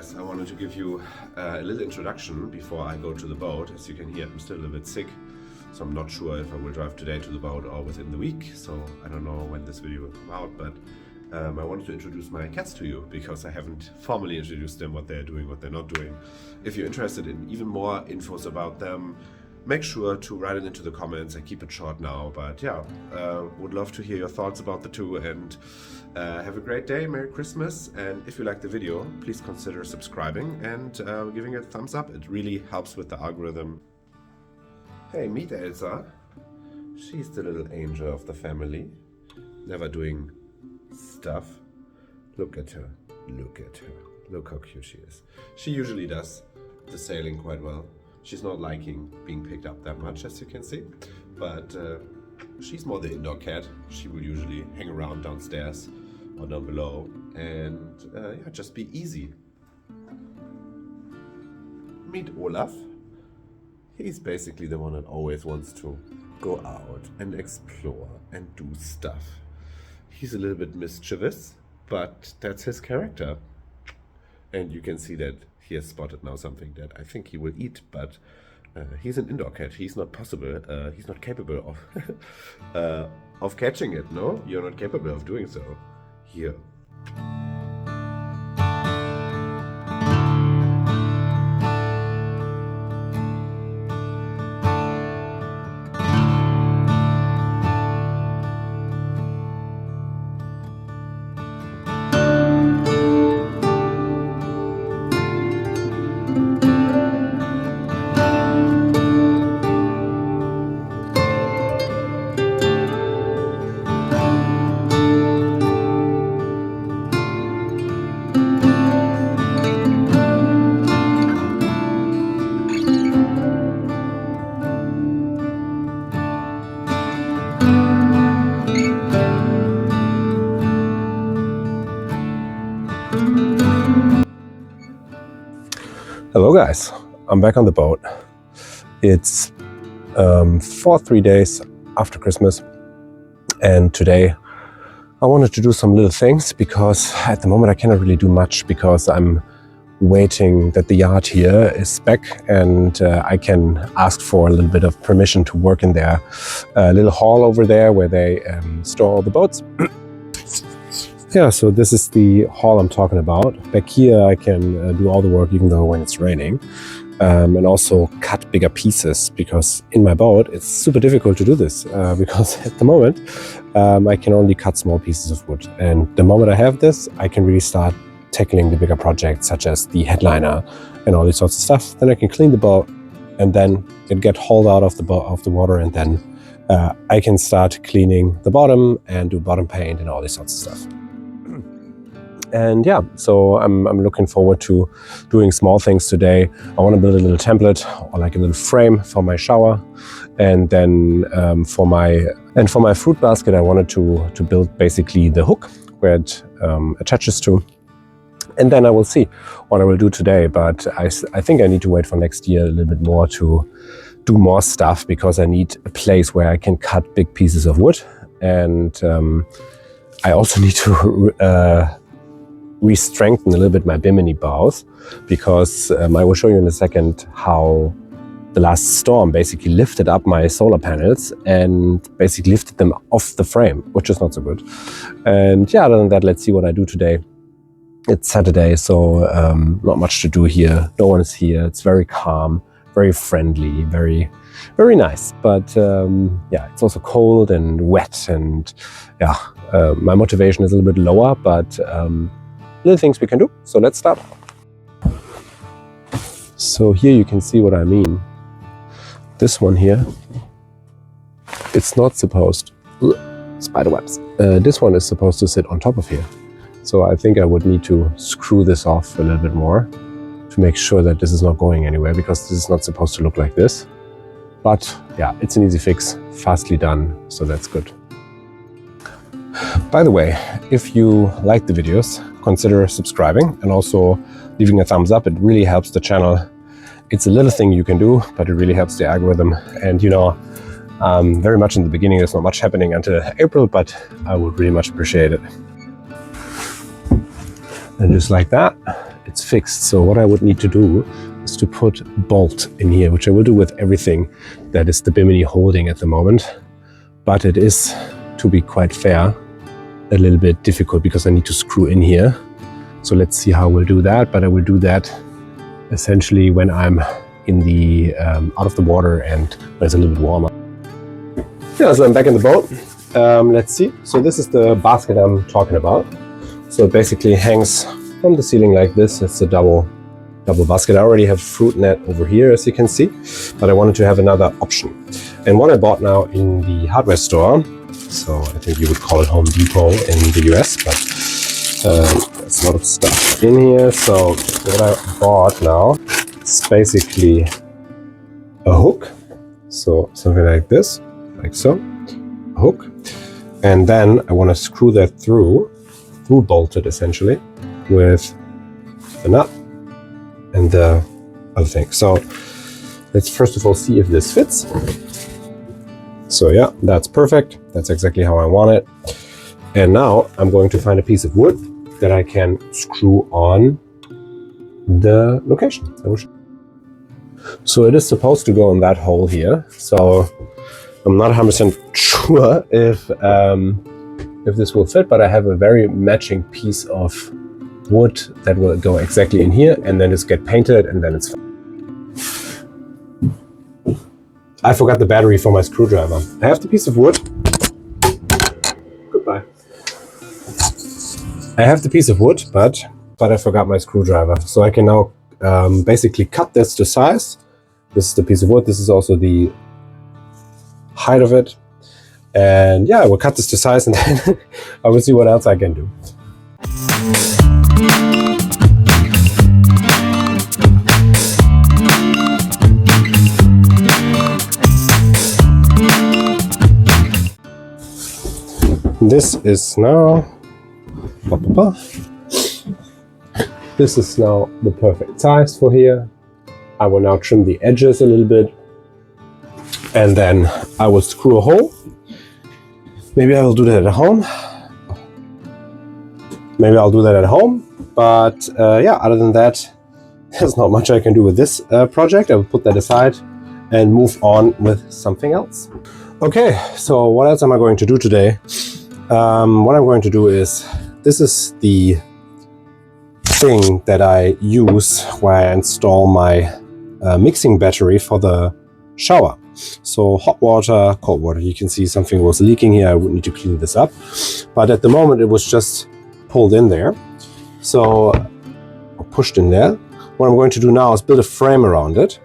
guys, I wanted to give you a little introduction before I go to the boat. As you can hear, I'm still a little bit sick, so I'm not sure if I will drive today to the boat or within the week, so I don't know when this video will come out, but I wanted to introduce my cats to you because I haven't formally introduced them, what they're doing, what they're not doing. If you're interested in even more infos about them, make sure to write it into the comments. I keep it short now, but yeah, would love to hear your thoughts about the two, and have a great day, Merry Christmas, and if you like the video, please consider subscribing and giving it a thumbs up. It really helps with the algorithm. Hey, meet Elsa. She's the little angel of the family, never doing stuff. Look at her, look at her, look how cute she is. She usually does the sailing quite well. She's not liking being picked up that much, as you can see, but she's more the indoor cat. She will usually hang around downstairs or down below and yeah, just be easy. Meet Olaf. He's basically the one that always wants to go out and explore and do stuff. He's a little bit mischievous, but that's his character. And you can see that he has spotted now something that I think he will eat, but he's an indoor cat. He's not he's not capable of catching it, no? You're not capable of doing so. Here. Hello guys, I'm back on the boat. It's 3 days after Christmas, and today I wanted to do some little things because at the moment I cannot really do much because I'm waiting that the yard here is back and I can ask for a little bit of permission to work in their little hall over there where they store all the boats. Yeah, so this is the hall I'm talking about. Back here I can do all the work even though when it's raining, and also cut bigger pieces because in my boat it's super difficult to do this because at the moment I can only cut small pieces of wood, and the moment I have this I can really start tackling the bigger projects such as the headliner and all these sorts of stuff. Then I can clean the boat and then it get hauled out of the water, and then I can start cleaning the bottom and do bottom paint and all these sorts of stuff. And yeah, so I'm looking forward to doing small things today. I want to build a little template or like a little frame for my shower, and then for my fruit basket I wanted to build basically the hook where it attaches to, and then I will see what I will do today. But I think I need to wait for next year a little bit more to do more stuff because I need a place where I can cut big pieces of wood, and I also need to re-strengthen a little bit my bimini bows because I will show you in a second how the last storm basically lifted up my solar panels and basically lifted them off the frame, which is not so good. And yeah, other than that, let's see what I do today. It's Saturday, so not much to do here. No one is here. It's very calm, very friendly, very, very nice. But yeah, it's also cold and wet, and yeah, my motivation is a little bit lower, but little things we can do. So let's start. So here you can see what I mean. This one here, it's not supposed, spider webs. This one is supposed to sit on top of here. So I think I would need to screw this off a little bit more to make sure that this is not going anywhere, because this is not supposed to look like this. But yeah, it's an easy fix, fastly done, so that's good. By the way, if you like the videos, consider subscribing and also leaving a thumbs up. It really helps the channel. It's a little thing you can do, but it really helps the algorithm. And you know, very much in the beginning, there's not much happening until April, but I would really much appreciate it. And just like that, it's fixed. So what I would need to do is to put bolt in here, which I will do with everything that is the bimini holding at the moment. But it is, to be quite fair, a little bit difficult because I need to screw in here. So let's see how we'll do that. But I will do that essentially when I'm in the out of the water and when it's a little bit warmer. Yeah, so I'm back in the boat. Let's see. So this is the basket I'm talking about. So it basically hangs from the ceiling like this. It's a double basket. I already have fruit net over here, as you can see, but I wanted to have another option. And what I bought now in the hardware store, so I think you would call it Home Depot in the US, but there's a lot of stuff in here. So what I bought now is basically a hook. So something like this, like so, a hook. And then I want to screw that through bolted essentially with the nut and the other thing. So let's first of all see if this fits. So yeah, that's perfect. That's exactly how I want it. And now I'm going to find a piece of wood that I can screw on the location. So it is supposed to go in that hole here. So I'm not 100% sure if this will fit, but I have a very matching piece of wood that will go exactly in here, and then just get painted, and then it's fine. I forgot the battery for my screwdriver. I have the piece of wood. Goodbye. I have the piece of wood, but I forgot my screwdriver. So I can now basically cut this to size. This is the piece of wood. This is also the height of it. And yeah, I will cut this to size and then I will see what else I can do. This is now this is now the perfect size for here. I will now trim the edges a little bit, and then I will screw a hole. Maybe I will do that at home. But yeah, other than that, there's not much I can do with this project. I will put that aside and move on with something else. Okay, so what else am I going to do today? What I'm going to do is, this is the thing that I use where I install my mixing battery for the shower. So hot water, cold water. You can see something was leaking here. I would need to clean this up. But at the moment it was just pulled in there. So, or pushed in there. What I'm going to do now is build a frame around it.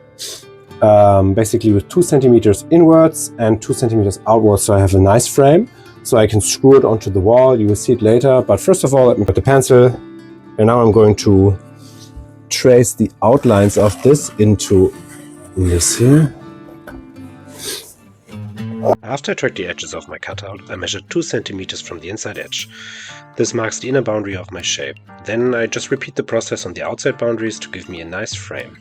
Basically with 2 centimeters inwards and 2 centimeters outwards. So I have a nice frame. So I can screw it onto the wall. You will see it later. But first of all, let me put the pencil. And now I'm going to trace the outlines of this into this here. After I tracked the edges of my cutout, I measured 2 centimeters from the inside edge. This marks the inner boundary of my shape. Then I just repeat the process on the outside boundaries to give me a nice frame.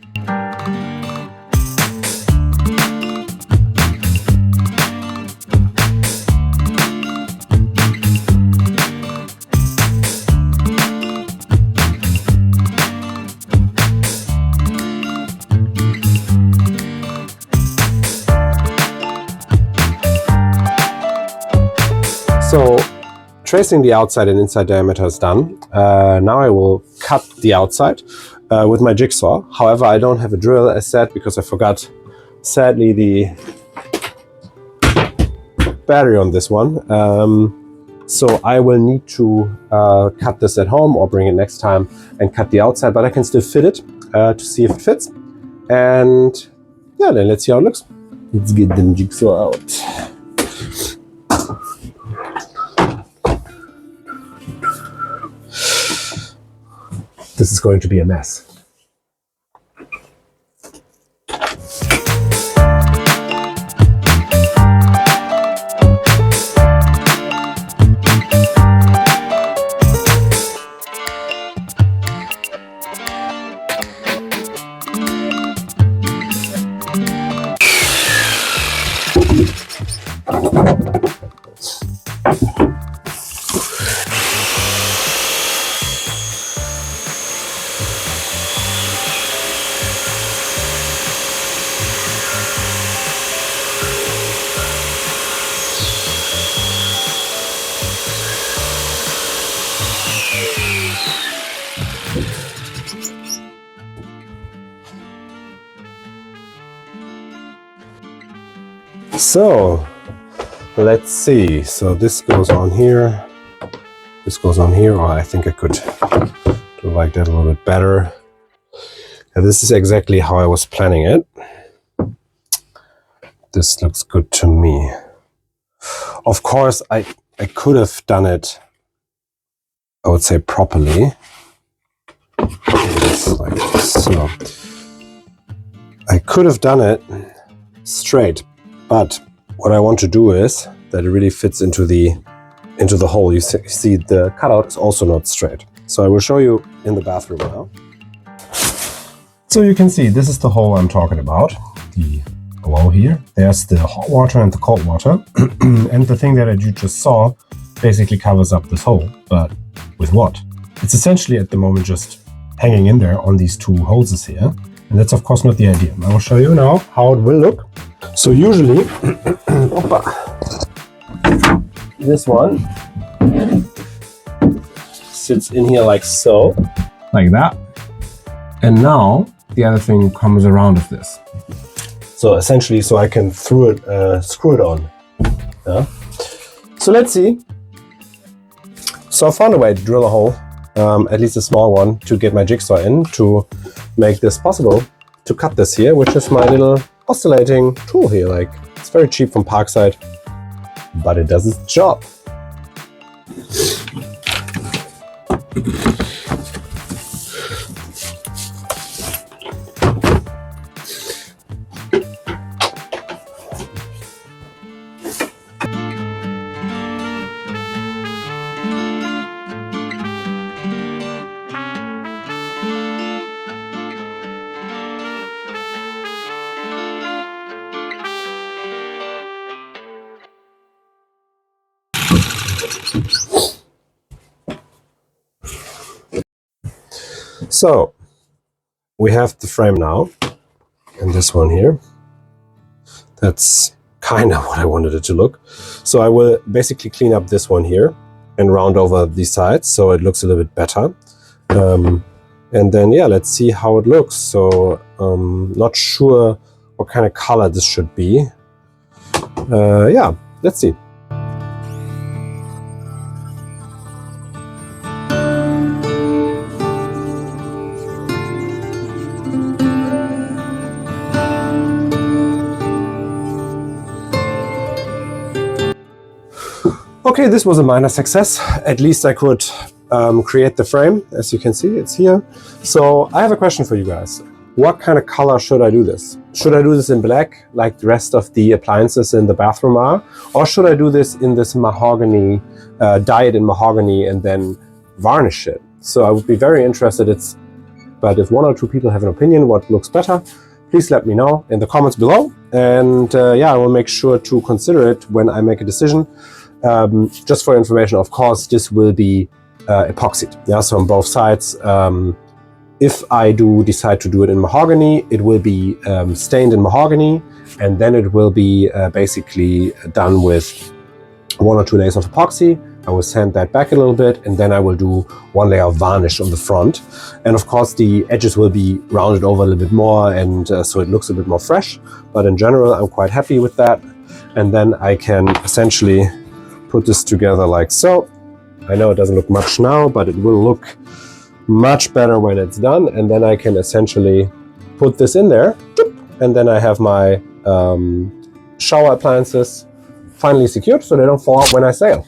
So tracing the outside and inside diameter is done. Now I will cut the outside with my jigsaw. However, I don't have a drill as said because I forgot, sadly, the battery on this one. So I will need to cut this at home or bring it next time and cut the outside, but I can still fit it to see if it fits. And yeah, then let's see how it looks. Let's get the jigsaw out. This is going to be a mess. So let's see. So this goes on here. This goes on here. Or I think I could do like that a little bit better. And this is exactly how I was planning it. This looks good to me. Of course, I could have done it, I would say, properly. Just like this. So I could have done it straight, but what I want to do is that it really fits into the hole. You see the cutout is also not straight. So I will show you in the bathroom now. So you can see this is the hole I'm talking about. The below here, there's the hot water and the cold water. And the thing that you just saw basically covers up this hole, but with what? It's essentially at the moment just hanging in there on these two hoses here. And that's of course not the idea. I will show you now how it will look. So usually, this one sits in here like so, like that. And now the other thing comes around of this. So essentially, so I can screw it on. Yeah. So let's see. So I found a way to drill a hole, at least a small one, to get my jigsaw in to make this possible. To cut this here, which is my little oscillating tool here. Like, it's very cheap from Parkside, but it does its job. So we have the frame now, and this one here. That's kind of what I wanted it to look. So I will basically clean up this one here and round over these sides so it looks a little bit better. And then, yeah, let's see how it looks. So not sure what kind of color this should be. Yeah, let's see. Okay, this was a minor success. At least I could create the frame. As you can see, it's here. So I have a question for you guys. What kind of color should I do this? Should I do this in black, like the rest of the appliances in the bathroom are? Or should I do this in this mahogany, dye it in mahogany and then varnish it? So I would be very interested. But if one or two people have an opinion what looks better, please let me know in the comments below. And yeah, I will make sure to consider it when I make a decision. Just for information, of course, this will be epoxied. Yeah, so on both sides. If I do decide to do it in mahogany, it will be stained in mahogany, and then it will be basically done with 1 or 2 layers of epoxy. I will sand that back a little bit, and then I will do 1 layer of varnish on the front. And of course, the edges will be rounded over a little bit more, and so it looks a bit more fresh. But in general, I'm quite happy with that. And then I can essentially put this together like so. I know it doesn't look much now, but it will look much better when it's done. And then I can essentially put this in there, and then I have my shower appliances finally secured so they don't fall out when I sail.